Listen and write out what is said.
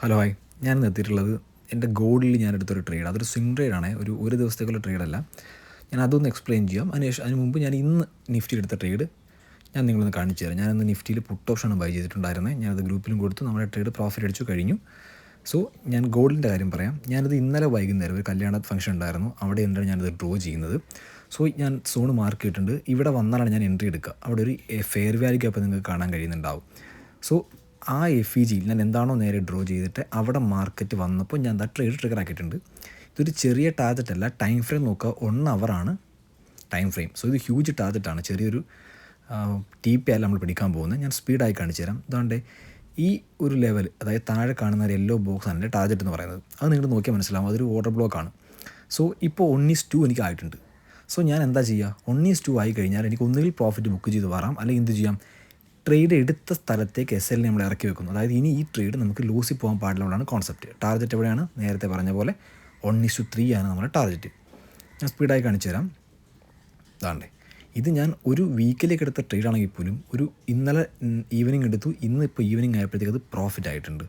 Hello hi. ഞാൻ നിർത്തിയിട്ടുള്ളത് എൻ്റെ ഗോൾഡിൽ ഞാൻ എടുത്തൊരു ട്രേഡ്. അതൊരു സ്വിംഗ് ട്രേഡാണ്. ഒരു ദിവസത്തേക്കുള്ള ട്രേഡല്ല. ഞാൻ അതൊന്ന് എക്സ്പ്ലെയിൻ ചെയ്യാം. അതിന് മുമ്പ് ഞാൻ ഇന്ന് നിഫ്റ്റിയിൽ എടുത്ത ട്രേഡ് ഞാൻ നിങ്ങളൊന്ന് കാണിച്ചു തരാം. ഞാനിന്ന് നിഫ്റ്റിയിൽ പുട്ട് ഓപ്ഷനാണ് ബൈ ചെയ്തിട്ടുണ്ടായിരുന്നത്. ഞാനത് ഗ്രൂപ്പിലും കൊടുത്തു. നമ്മുടെ ട്രേഡ് പ്രോഫിറ്റ് അടിച്ചു കഴിഞ്ഞു. സോ ഞാൻ ഗോൾഡിൻ്റെ കാര്യം പറയാം. ഞാനത് ഇന്നലെ വൈകുന്നേരം ഒരു കല്യാണ ഫംഗ്ഷൻ ഉണ്ടായിരുന്നു. അവിടെ നിന്നാണ് ഞാനത് ഡ്രോ ചെയ്യുന്നത്. സോ ഞാൻ സോണ് മാർക്ക് ചെയ്തിട്ടുണ്ട്. ഇവിടെ വന്നാലാണ് ഞാൻ എൻട്രി എടുക്കുക. അവിടെ ഒരു ഫെയർ വാല്യൂ ഗ്യാപ്പ് നിങ്ങൾക്ക് കാണാൻ കഴിയുന്നുണ്ടാവും. സോ ആ എഫിജിയിൽ ഞാൻ എന്താണോ നേരെ ഡ്രോ ചെയ്തിട്ട് അവിടെ മാർക്കറ്റ് വന്നപ്പോൾ ഞാൻ ട്രേഡ് ട്രിഗർ ആക്കിയിട്ടുണ്ട്. ഇതൊരു ചെറിയ ടാർഗറ്റ് അല്ല. ടൈം ഫ്രെയിം നോക്കുക, 1 ഹവറാണ് ടൈം ഫ്രെയിം. സോ ഇത് ഹ്യൂജ് ടാർഗറ്റാണ്. ചെറിയൊരു TP അല്ല നമ്മൾ പിടിക്കാൻ പോകുന്നത്. ഞാൻ സ്പീഡായി കാണിച്ചു തരാം. അതുകൊണ്ട് ഈ ഒരു ലെവൽ, അതായത് താഴെ കാണുന്ന ഒരു യെല്ലോ ബോക്സ് ആണ് എൻ്റെ ടാർഗറ്റ് എന്ന് പറയുന്നത്. അത് നിങ്ങൾ നോക്കിയാൽ മനസ്സിലാവും. അതൊരു ഓർഡർ ബ്ലോക്കാണ്. സോ ഇപ്പോൾ 1:2 എനിക്ക് ആയിട്ടുണ്ട്. സോ ഞാൻ എന്താ ചെയ്യുക, 1:2 ആയി കഴിഞ്ഞാൽ എനിക്ക് ഒന്നുകിൽ പ്രോഫിറ്റ് ബുക്ക് ചെയ്ത് വരാം, അല്ലെങ്കിൽ എന്ത് ചെയ്യാം, ട്രേഡ് എടുത്ത സ്ഥലത്തേക്ക് SL നമ്മൾ ഇറക്കി വെക്കുന്നു. അതായത് ഇനി ഈ ട്രേഡ് നമുക്ക് ലൂസിൽ പോകാൻ പാടില്ലാണ് കോൺസെപ്റ്റ്. ടാർഗറ്റ് എവിടെയാണ്? നേരത്തെ പറഞ്ഞ പോലെ 1:3 ആണ് നമ്മുടെ ടാർഗറ്റ്. ഞാൻ സ്പീഡായി കാണിച്ചു തരാം. അതാണ്ടേ, ഇത് ഞാൻ ഒരു വീക്കിലേക്ക് എടുത്ത ട്രേഡാണെങ്കിൽ പോലും ഇന്നലെ ഈവനിങ് എടുത്തു, ഇന്ന് ഇപ്പോൾ ഈവനിങ് ആയപ്പോഴത്തേക്ക് അത് പ്രോഫിറ്റ് ആയിട്ടുണ്ട്.